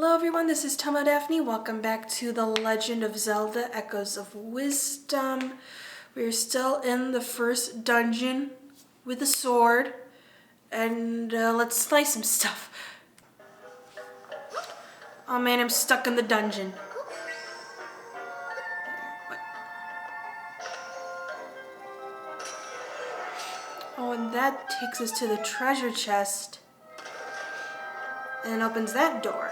Hello everyone, this is Tomodaphne. Welcome back to the Legend of Zelda, Echoes of Wisdom. We're still in the first dungeon with the sword, and let's slice some stuff. Oh man, I'm stuck in the dungeon. What? Oh, and that takes us to the treasure chest and opens that door.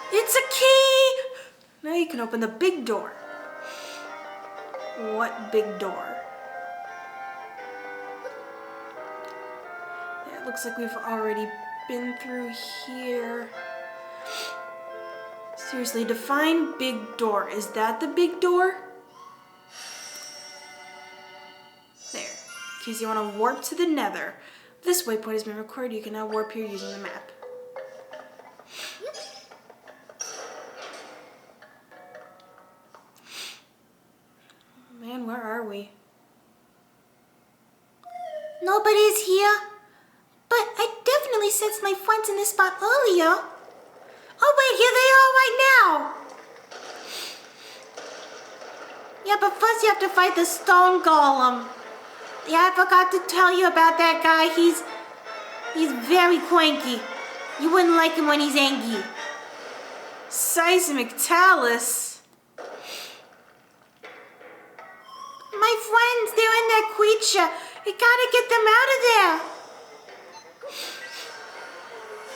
It's a key! Now you can open the big door. What big door? Yeah, it looks like we've already been through here. Seriously, define big door. Is that the big door? There. In case you want to warp to the nether. This waypoint has been recorded. You can now warp here using the map. Man, where are we? Nobody's here, but I definitely sensed my friends in this spot earlier. Oh wait, here they are right now. Yeah, but first you have to fight the stone golem. Yeah, I forgot to tell you about that guy. He's very cranky. You wouldn't like him when he's angry. Seismic Talus. My friends, they're in that creature. You gotta get them out of there.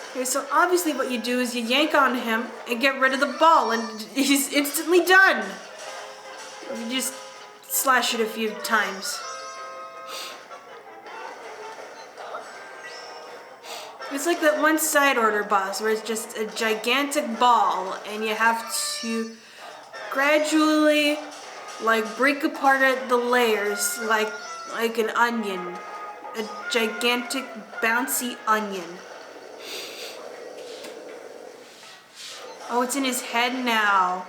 Okay, so obviously what you do is you yank on him and get rid of the ball, and he's instantly done. You just slash it a few times. It's like that one side order boss where it's just a gigantic ball and you have to gradually break apart the layers like an onion. A gigantic bouncy onion. Oh, it's in his head now.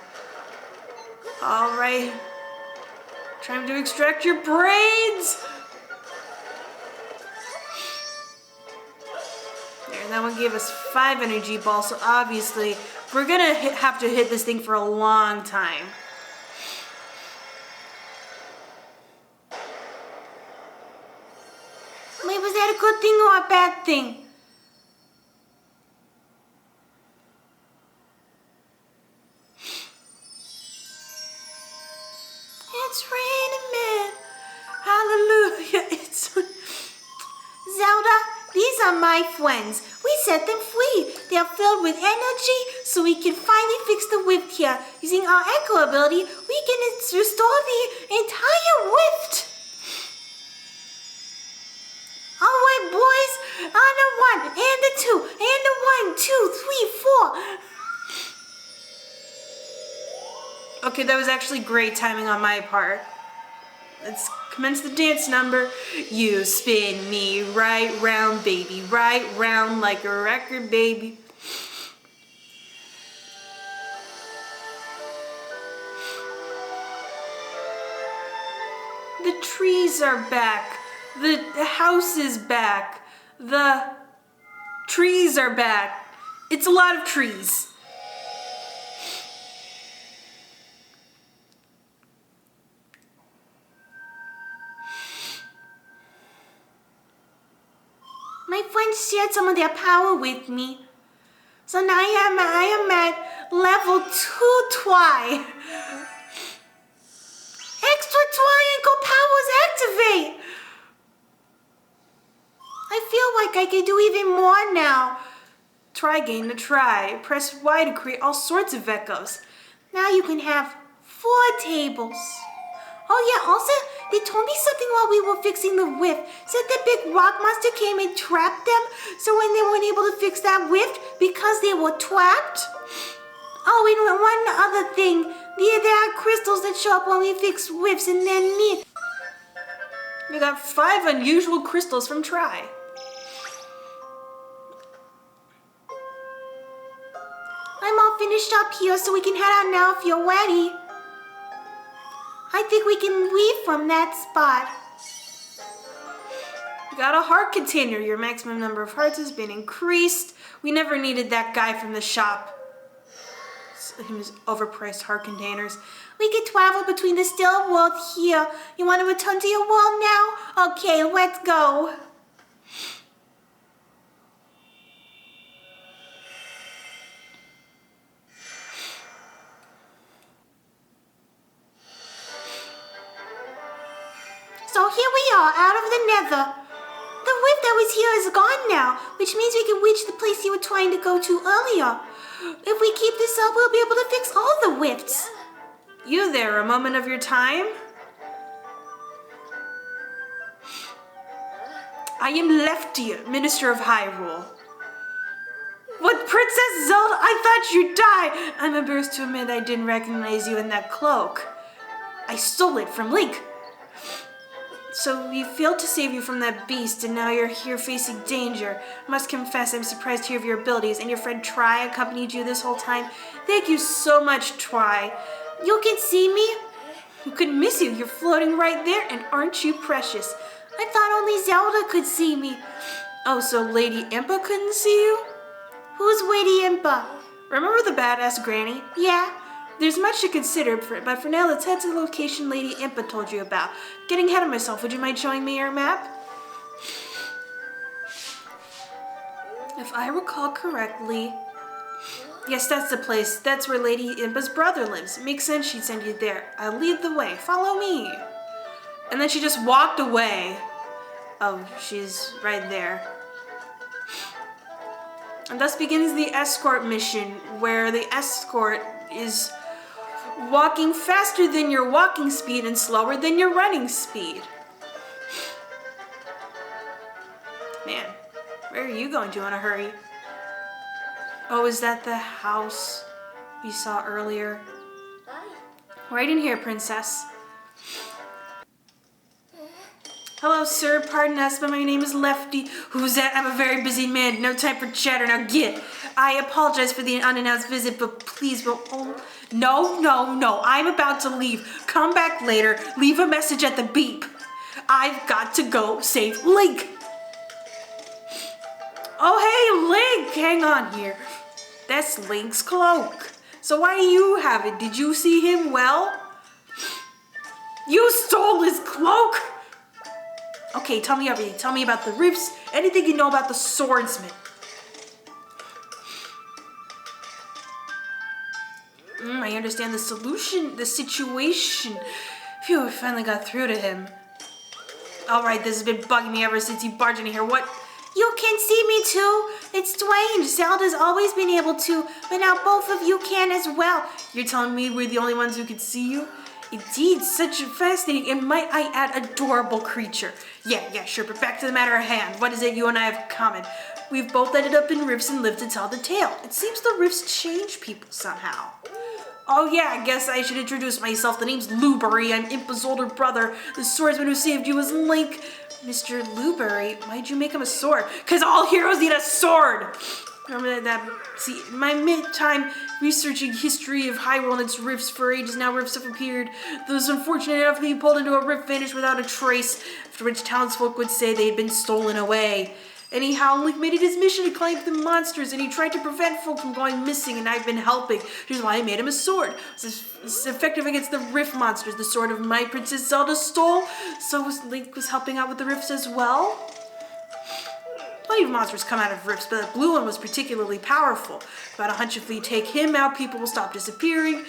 Alright. Trying to extract your brains! There, that one gave us 5 energy balls, so obviously we're gonna have to hit this thing for a long time. Wait, was that a good thing or a bad thing? It's raining, hallelujah. It's Zelda, these are my friends. We set them free. They're filled with energy, so we can finally fix the rift here. Using our echo ability, we can restore the entire rift. All right, boys, on the 1, and the 2, and the 1, 2, 3, 4. Okay, that was actually great timing on my part. Let's commence the dance number. You spin me right round, baby, right round like a record, baby. The trees are back. The house is back. The trees are back. It's a lot of trees. My friends shared some of their power with me. So now I am at level 2 twi. Extra triangle powers activate. I feel like I can do even more now. Try gain to try. Press Y to create all sorts of echoes. Now you can have 4 tables. Oh yeah, also, they told me something while we were fixing the rift. Said that big rock monster came and trapped them, so when they weren't able to fix that rift because they were trapped. Oh, and one other thing. There are crystals that show up when we fix rifts, and then me. We got 5 unusual crystals from Try. I'm all finished up here, so we can head out now if you're ready. I think we can leave from that spot. You got a heart container. Your maximum number of hearts has been increased. We never needed that guy from the shop. His overpriced heart containers. We can travel between the still world here. You want to return to your world now? Okay, let's go. So here we are, out of the nether. The rift that was here is gone now, which means we can reach the place you were trying to go to earlier. If we keep this up, we'll be able to fix all the rifts. You there, a moment of your time? I am Lefty, Minister of Hyrule. What, Princess Zelda? I thought you'd die! I'm embarrassed to admit I didn't recognize you in that cloak. I stole it from Link. So we failed to save you from that beast, and now you're here facing danger. I must confess, I'm surprised to hear of your abilities, and your friend Tri accompanied you this whole time. Thank you so much, Tri. You can see me? Who could miss you? You're floating right there, and aren't you precious? I thought only Zelda could see me. Oh, so Lady Impa couldn't see you? Who's Lady Impa? Remember the badass granny? Yeah. There's much to consider, but for now, let's head to the location Lady Impa told you about. Getting ahead of myself, would you mind showing me your map? If I recall correctly... Yes, that's the place. That's where Lady Impa's brother lives. Makes sense she'd send you there. I'll lead the way. Follow me. And then she just walked away. Oh, she's right there. And thus begins the escort mission, where the escort is walking faster than your walking speed and slower than your running speed. Man, where are you going to in a hurry? Oh, is that the house we saw earlier? Right in here, princess. Hello, sir. Pardon us, but my name is Lefty. Who's that? I'm a very busy man. No time for chatter. Now get. I apologize for the unannounced visit, but please, No. I'm about to leave. Come back later. Leave a message at the beep. I've got to go save Link. Oh, hey, Link. Hang on here. That's Link's cloak. So why do you have it? Did you see him well? You stole his cloak? Okay, tell me everything. Tell me about the rifts. Anything you know about the swordsman. I understand the situation. Phew, I finally got through to him. Alright, this has been bugging me ever since you barged in here. What? You can see me too. It's strange. Zelda's always been able to, but now both of you can as well. You're telling me we're the only ones who could see you? Indeed, such a fascinating and, might I add, adorable creature. Yeah, sure, but back to the matter at hand. What is it you and I have in common? We've both ended up in rifts and lived to tell the tale. It seems the rifts change people somehow. Oh yeah, I guess I should introduce myself. The name's Luberry. I'm Impa's older brother. The swordsman who saved you was Link. Mr. Luberry, why'd you make him a sword? Because all heroes need a sword! Remember that? See, in my mid-time researching history of Hyrule and its rifts for ages now, rifts have appeared. Those unfortunate enough to be pulled into a rift vanished without a trace, after which townsfolk would say they had been stolen away. Anyhow, Link made it his mission to climb the monsters, and he tried to prevent folk from going missing, and I've been helping, which is why I made him a sword. It's effective against the rift monsters, the sword of my Princess Zelda stole, so Link was helping out with the rifts as well. Plenty of monsters come out of rifts, but the blue one was particularly powerful. About a hunch if we take him out, people will stop disappearing,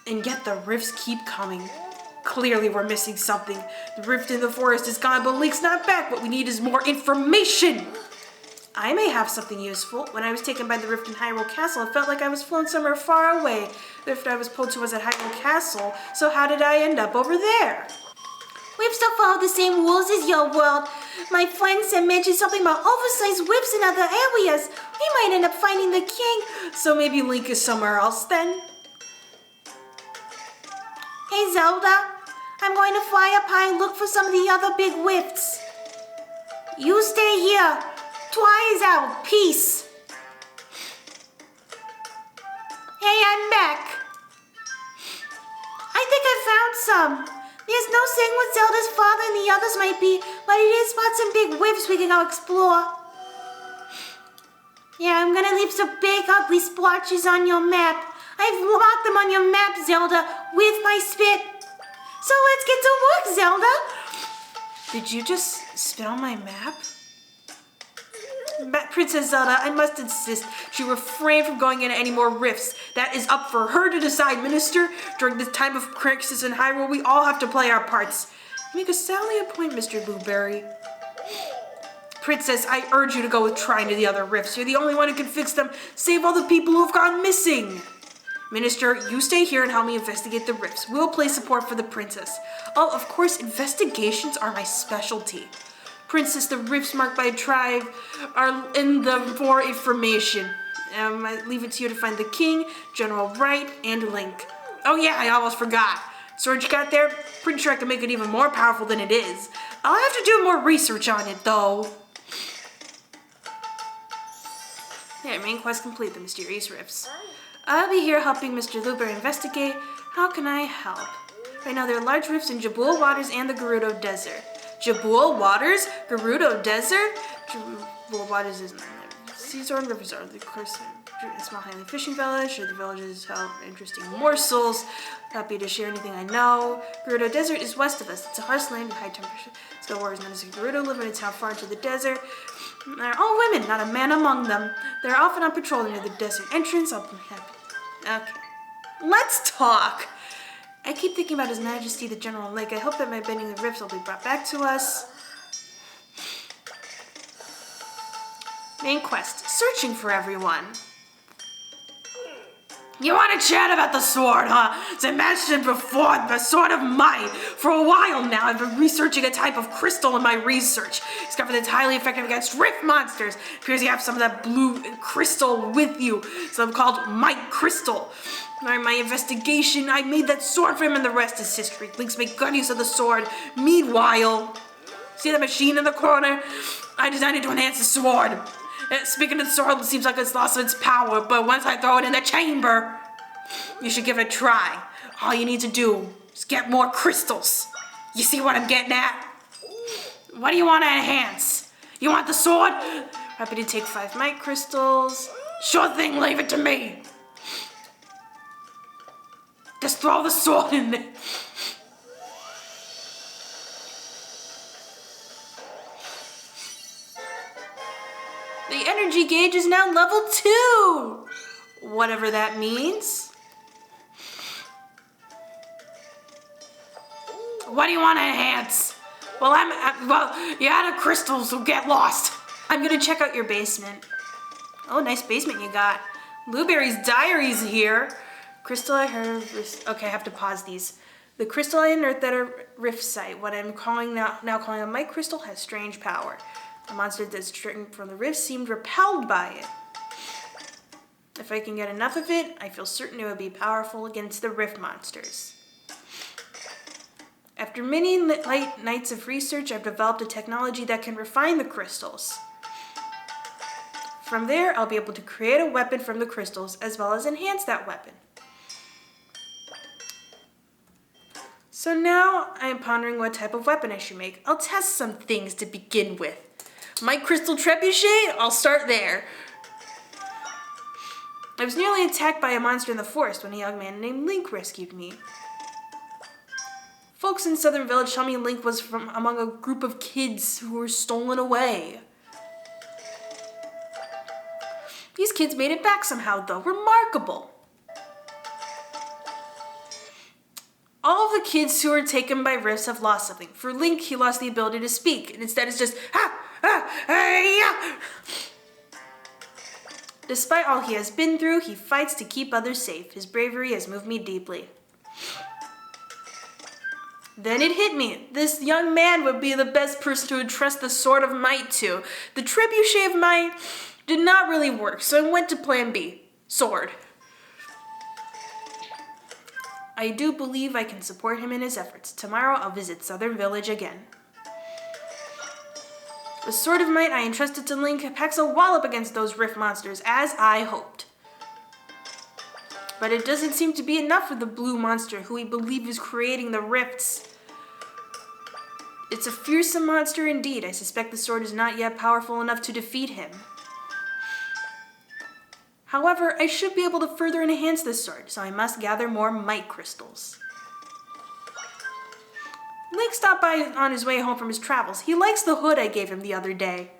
and yet the rifts keep coming. Clearly we're missing something. The rift in the forest is gone, but Link's not back. What we need is more information. I may have something useful. When I was taken by the rift in Hyrule Castle, it felt like I was flown somewhere far away. The rift I was pulled to was at Hyrule Castle, so how did I end up over there? We've still followed the same rules as your world. My friends had mentioned something about oversized whips in other areas. We might end up finding the king. So maybe Link is somewhere else then? Hey Zelda, I'm going to fly up high and look for some of the other big rifts. You stay here. Twi is out. Peace. Hey, I'm back. I think I found some. There's no saying what Zelda's father and the others might be, but he did spot some big whiffs we can go explore. Yeah, I'm gonna leave some big ugly splotches on your map. I've marked them on your map, Zelda, with my spit. So let's get to work, Zelda. Did you just spit on my map? Princess Zelda, I must insist she refrain from going into any more rifts. That is up for her to decide, Minister. During this time of crisis in Hyrule, we all have to play our parts. Make a salient point, Mr. Blueberry. Princess, I urge you to go with trying to the other rifts. You're the only one who can fix them. Save all the people who have gone missing. Minister, you stay here and help me investigate the rifts. We'll play support for the princess. Oh, of course, investigations are my specialty. Princess, the rifts marked by tribe are in the more information. I leave it to you to find the king, General Rhetts, and Link. Oh yeah, I almost forgot. Sword you got there? Pretty sure I can make it even more powerful than it is. I'll have to do more research on it, though. Yeah, main quest complete, the mysterious rifts. I'll be here helping Mr. Blueberry investigate. How can I help? Right now, there are large rifts in Hyrule Waters and the Gerudo Desert. Hyrule Waters? Gerudo Desert? Hyrule Waters isn't there. Seashore rivers are, of course, a small highland fishing village. Sure, the villages have interesting morsels. Happy to share anything I know. Gerudo Desert is west of us. It's a harsh land with high temperature. Skill warriors known as Gerudo live in a town far into the desert. They're all women, not a man among them. They're often on patrol near the desert entrance. I'll be happy. Okay. Let's talk. I keep thinking about His Majesty the General Lake. I hope that my bending the rifts will be brought back to us. Main quest. Searching for everyone. You want to chat about the sword, huh? As I mentioned before, the Sword of Might. For a while now, I've been researching a type of crystal in my research. Discovered that it's highly effective against rift monsters. Appears you have some of that blue crystal with you. Some called Might Crystal. During my investigation, I made that sword for him, and the rest is history. Links make good use of the sword. Meanwhile, see that machine in the corner? I designed it to enhance the sword. Speaking of the sword, it seems like it's lost its power, but once I throw it in the chamber, you should give it a try. All you need to do is get more crystals. You see what I'm getting at? What do you want to enhance? You want the sword? Happy to take 5 might crystals. Sure thing, leave it to me. Just throw the sword in there. The energy gauge is now level 2. Whatever that means. What do you want to enhance? Well, you're out of crystals, so get lost. I'm gonna check out your basement. Oh, nice basement you got. Blueberry's diary's here. Crystal I heard. Okay, I have to pause these. The crystal I unearthed at a rift site, what I'm calling now calling a might crystal, has strange power. The monster that's stricken from the rift seemed repelled by it. If I can get enough of it, I feel certain it would be powerful against the rift monsters. After many late nights of research, I've developed a technology that can refine the crystals. From there, I'll be able to create a weapon from the crystals, as well as enhance that weapon. So now I am pondering what type of weapon I should make. I'll test some things to begin with. My crystal trebuchet, I'll start there. I was nearly attacked by a monster in the forest when a young man named Link rescued me. Folks in Southern Village tell me Link was from among a group of kids who were stolen away. These kids made it back somehow, though. Remarkable. All of the kids who were taken by rifts have lost something. For Link, he lost the ability to speak, and instead it's just, yeah. Despite all he has been through, he fights to keep others safe. His bravery has moved me deeply. Then it hit me. This young man would be the best person to entrust the Sword of Might to. The Trebuchet of Might did not really work, so I went to plan B, sword. I do believe I can support him in his efforts. Tomorrow I'll visit Southern Village again. The Sword of Might I entrusted to Link packs a wallop against those rift monsters, as I hoped. But it doesn't seem to be enough for the blue monster who we believe is creating the rifts. It's a fearsome monster indeed. I suspect the sword is not yet powerful enough to defeat him. However, I should be able to further enhance this sword, so I must gather more might crystals. Link stopped by on his way home from his travels. He likes the hood I gave him the other day.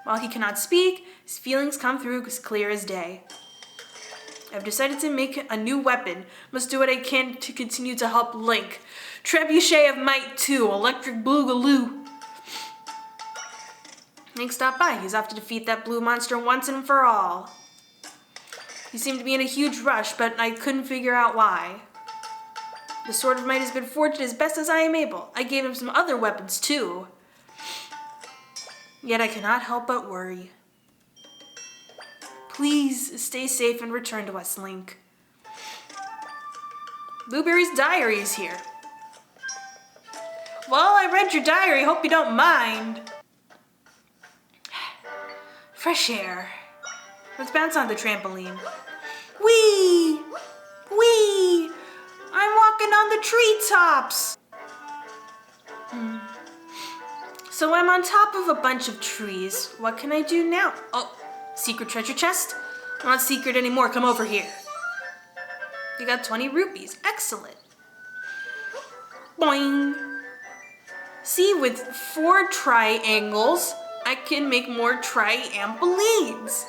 While he cannot speak, his feelings come through as clear as day. I've decided to make a new weapon. Must do what I can to continue to help Link. Trebuchet of Might 2, Electric Boogaloo. Link stopped by. He's off to defeat that blue monster once and for all. He seemed to be in a huge rush, but I couldn't figure out why. The Sword of Might has been forged as best as I am able. I gave him some other weapons too. Yet I cannot help but worry. Please stay safe and return to us, Link. Blueberry's diary is here. Well, I read your diary. Hope you don't mind. Fresh air. Let's bounce on the trampoline. Whee! Whee! I'm walking on the treetops. So I'm on top of a bunch of trees. What can I do now? Oh, secret treasure chest? Not secret anymore. Come over here. You got 20 rupees. Excellent. Boing. See, with 4 triangles, I can make more triampolines,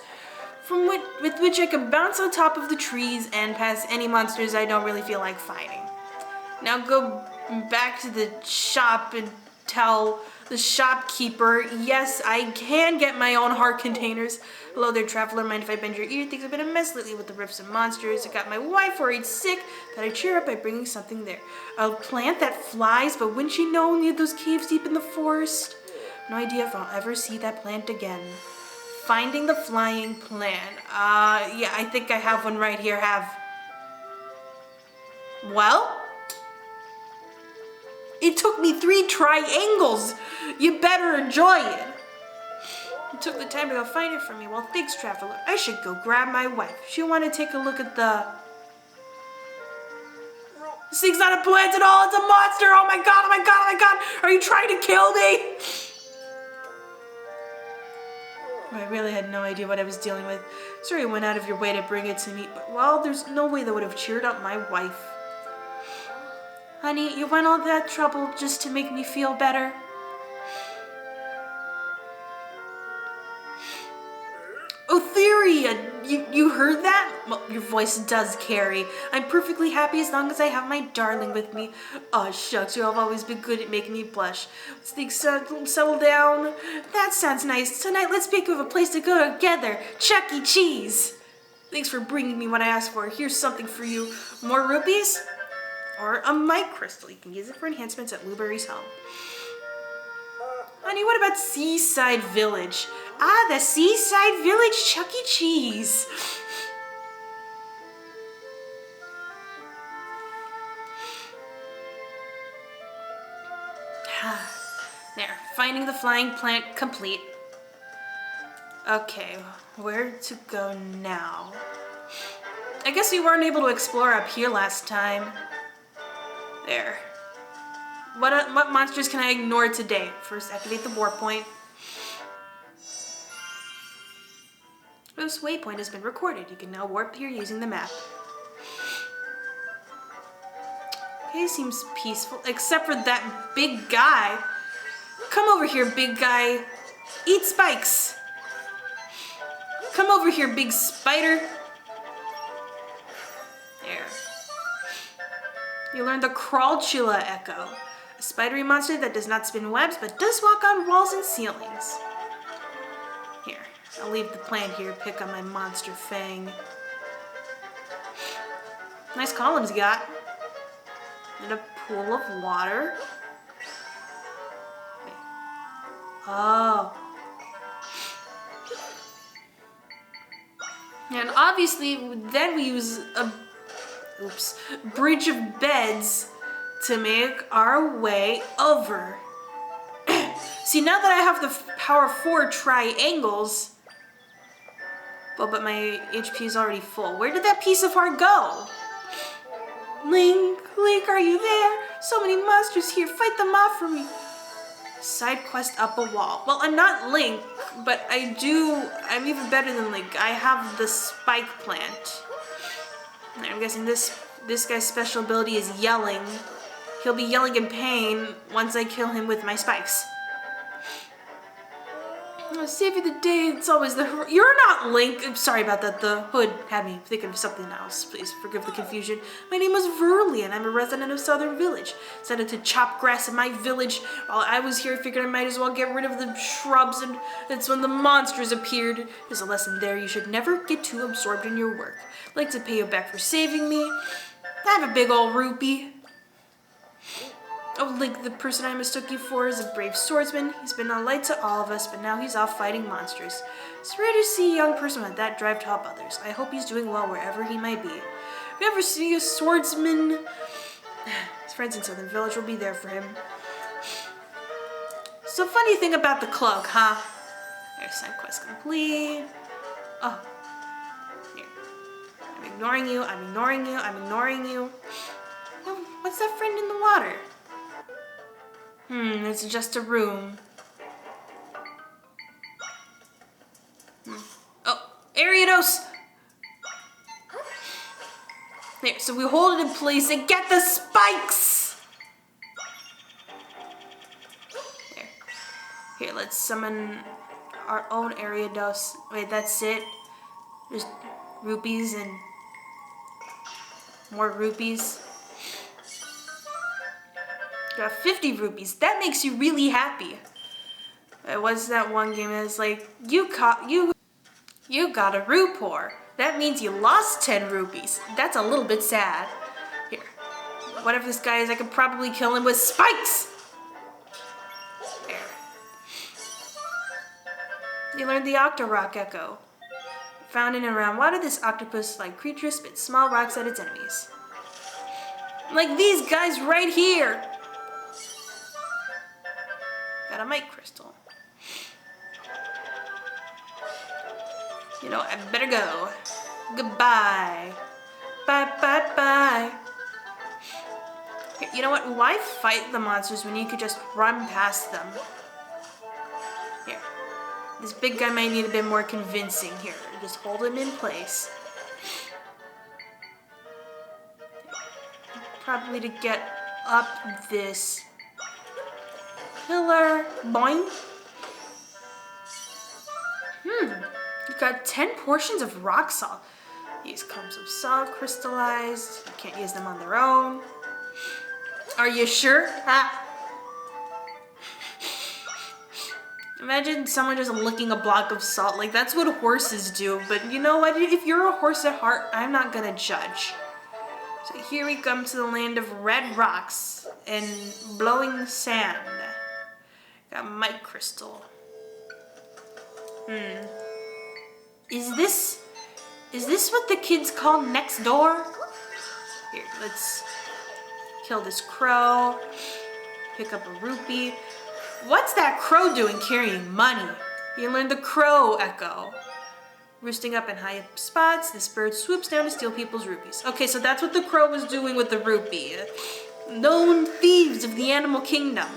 with which I can bounce on top of the trees and past any monsters I don't really feel like fighting. Now go back to the shop and tell the shopkeeper, yes, I can get my own heart containers. Hello there, traveler. Mind if I bend your ear? Things have been a mess lately with the rifts and monsters. I got my wife worried sick. Thought I'd cheer up by bringing something there. A plant that flies, but wouldn't she know near those caves deep in the forest? No idea if I'll ever see that plant again. Finding the flying plant. Yeah, I think I have one right here. Well? It took me 3 triangles. You better enjoy it. You took the time to go find it for me. Well, thanks, traveler. I should go grab my wife. She'll want to take a look at the... This thing's not a plant at all. It's a monster. Oh my god, oh my god, oh my god. Are you trying to kill me? I really had no idea what I was dealing with. Sorry you went out of your way to bring it to me, but well, there's no way that would have cheered up my wife. Honey, you went all that trouble just to make me feel better? Oh, Theory, you heard that? Well, your voice does carry. I'm perfectly happy as long as I have my darling with me. Oh, shucks, you have always been good at making me blush. Let's think, settle down. That sounds nice. Tonight, let's think of a place to go together. Chuck E. Cheese. Thanks for bringing me what I asked for. Here's something for you. More rupees? Or a mic crystal. You can use it for enhancements at Blueberry's home. Honey, what about Seaside Village? Ah, the Seaside Village Chuck E. Cheese. There, finding the flying plant complete. Okay, where to go now? I guess we weren't able to explore up here last time. There. What monsters can I ignore today? First, activate the warp point. This waypoint has been recorded. You can now warp here using the map. Okay, seems peaceful, except for that big guy. Come over here, big guy. Eat spikes. Come over here, big spider. There. You learned the Crawlchula Echo. A spidery monster that does not spin webs, but does walk on walls and ceilings. Here, I'll leave the plant here, pick on my monster fang. Nice columns you got. And a pool of water. Wait. Oh. And obviously, then we use a bridge of beds to make our way over. See, now that I have the power of 4 triangles, well, but my HP is already full. Where did that piece of heart go? Link, Link, are you there? So many monsters here, fight them off for me. Side quest up a wall. Well, I'm not Link, but I'm even better than Link. I have the spike plant. I'm guessing this guy's special ability is yelling. He'll be yelling in pain once I kill him with my spikes. I'll save you the day. It's always the... You're not Link. I'm sorry about that. The hood had me thinking of something else. Please forgive the confusion. My name is Hyrule, and I'm a resident of Southern Village. Decided to chop grass in my village. While I was here, I figured I might as well get rid of the shrubs, and that's when the monsters appeared. There's a lesson there. You should never get too absorbed in your work. I'd like to pay you back for saving me. I have a big old rupee. Oh, Link, the person I mistook you for is a brave swordsman. He's been a light to all of us, but now he's off fighting monsters. It's rare to see a young person with that drive to help others. I hope he's doing well wherever he might be. If you ever see a swordsman, his friends in Southern Village will be there for him. So funny thing about the cloak, huh? There's side quest complete. Oh. Here. I'm ignoring you, I'm ignoring you, I'm ignoring you. Oh, what's that friend in the water? It's just a room. Oh, Ariados! There, so we hold it in place and get the spikes! There. Here, let's summon our own Ariados. Wait, that's it? There's rupees and more rupees. Got 50 rupees. That makes you really happy. What's that one game that's like, you got a rupore. That means you lost 10 rupees. That's a little bit sad. Here, whatever this guy is, I could probably kill him with spikes. There. You learned the Octorock Echo. Found in and around water, this octopus-like creature spits small rocks at its enemies. Like these guys right here. Got a mic crystal. You know, I better go. Goodbye. Bye, bye, bye. Here, you know what? Why fight the monsters when you could just run past them? Here. This big guy might need a bit more convincing here. Just hold him in place. Probably to get up this pillar. Boing. You've got 10 portions of rock salt. These clumps of salt crystallized. You can't use them on their own. Are you sure? Ha! Imagine someone just licking a block of salt. Like, that's what horses do. But you know what? If you're a horse at heart, I'm not gonna judge. So here we come to the land of red rocks and blowing sand. Got mic crystal. Is this what the kids call next door? Here, let's kill this crow. Pick up a rupee. What's that crow doing carrying money? You learned the crow echo. Roosting up in high spots, this bird swoops down to steal people's rupees. Okay, so that's what the crow was doing with the rupee. Known thieves of the animal kingdom.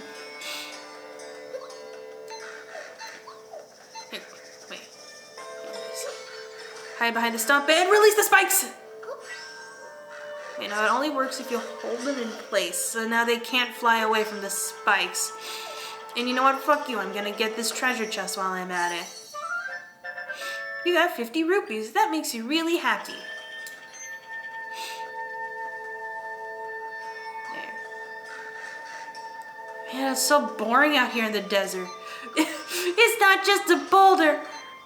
Here, wait. Hide behind the stump and release the spikes! You know, it only works if you hold them in place, so now they can't fly away from the spikes. And you know what? Fuck you, I'm gonna get this treasure chest while I'm at it. You got 50 rupees. That makes you really happy. There. Man, it's so boring out here in the desert. It's not just a boulder.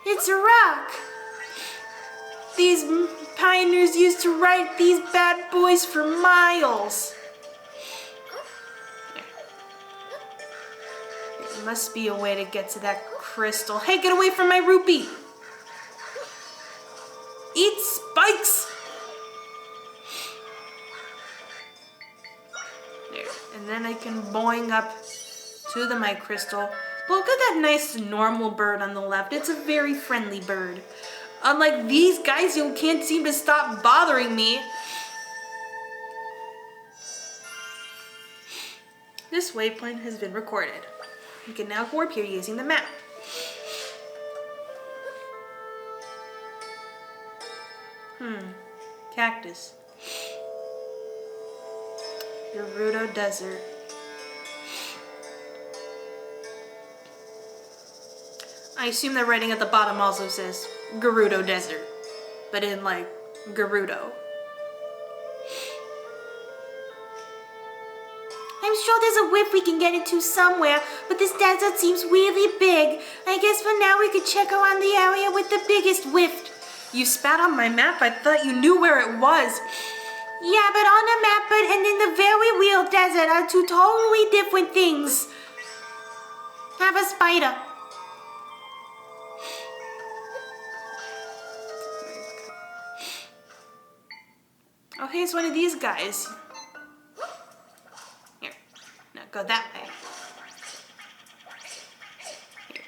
It's a rock. These pioneers used to ride these bad boys for miles. There must be a way to get to that crystal. Hey, get away from my rupee. Eat spikes! There. And then I can boing up to the mic crystal. Look at that nice normal bird on the left. It's a very friendly bird. Unlike these guys who can't seem to stop bothering me. This waypoint has been recorded. You can now warp here using the map. Cactus. Gerudo Desert. I assume the writing at the bottom also says Gerudo Desert, but in like Gerudo. I'm sure there's a whip we can get into somewhere, but this desert seems really big. I guess for now we could check around the area with the biggest whiff. You spat on my map? I thought you knew where it was. Yeah, but on the map and in the very real desert are two totally different things. Have a spider. Okay, it's one of these guys. Here, now go that way. Here.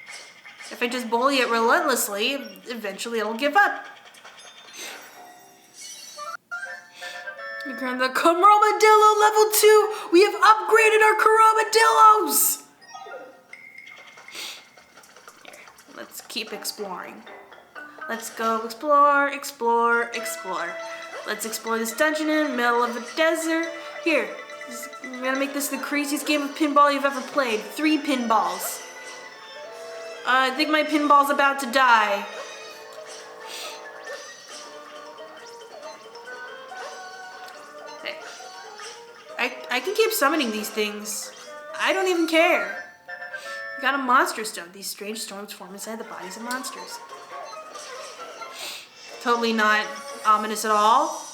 If I just bully it relentlessly, eventually it'll give up. We grabbed the Coromadillo level 2! We have upgraded our Coromadillos! Here, let's keep exploring. Let's go explore, explore, explore. Let's explore this dungeon in the middle of a desert. Here, we're gonna make this the craziest game of pinball you've ever played. 3 pinballs. I think my pinball's about to die. Hey, I can keep summoning these things. I don't even care. We got a monster stone. These strange storms form inside the bodies of monsters. Totally not ominous at all.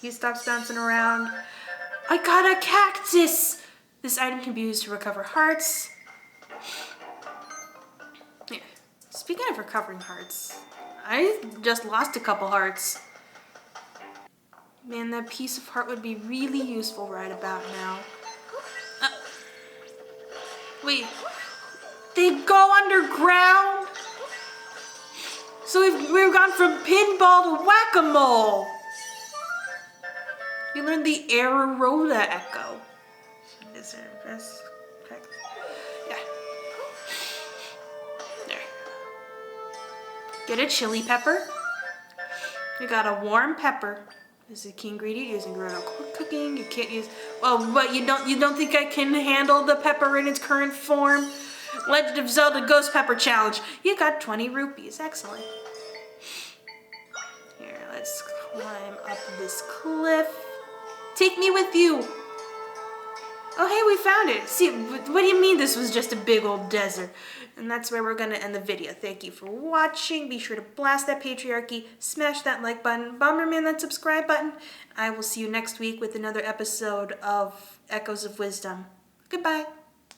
He stops bouncing around. I got a cactus! This item can be used to recover hearts. Yeah. Speaking of recovering hearts, I just lost a couple hearts. Man, that piece of heart would be really useful right about now. Wait. They go underground? So we've gone from pinball to whack-a-mole. We learned the Aurora Echo. Is there this? Yeah. There. Get a chili pepper. You got a warm pepper. This is a key ingredient used in Gerudo cooking. You can't use. Well, but you don't think I can handle the pepper in its current form? Legend of Zelda Ghost Pepper Challenge. You got 20 rupees. Excellent. Here, let's climb up this cliff. Take me with you. Oh, hey, we found it. See, what do you mean this was just a big old desert? And that's where we're going to end the video. Thank you for watching. Be sure to blast that patriarchy, smash that like button, Bomberman that subscribe button. I will see you next week with another episode of Echoes of Wisdom. Goodbye.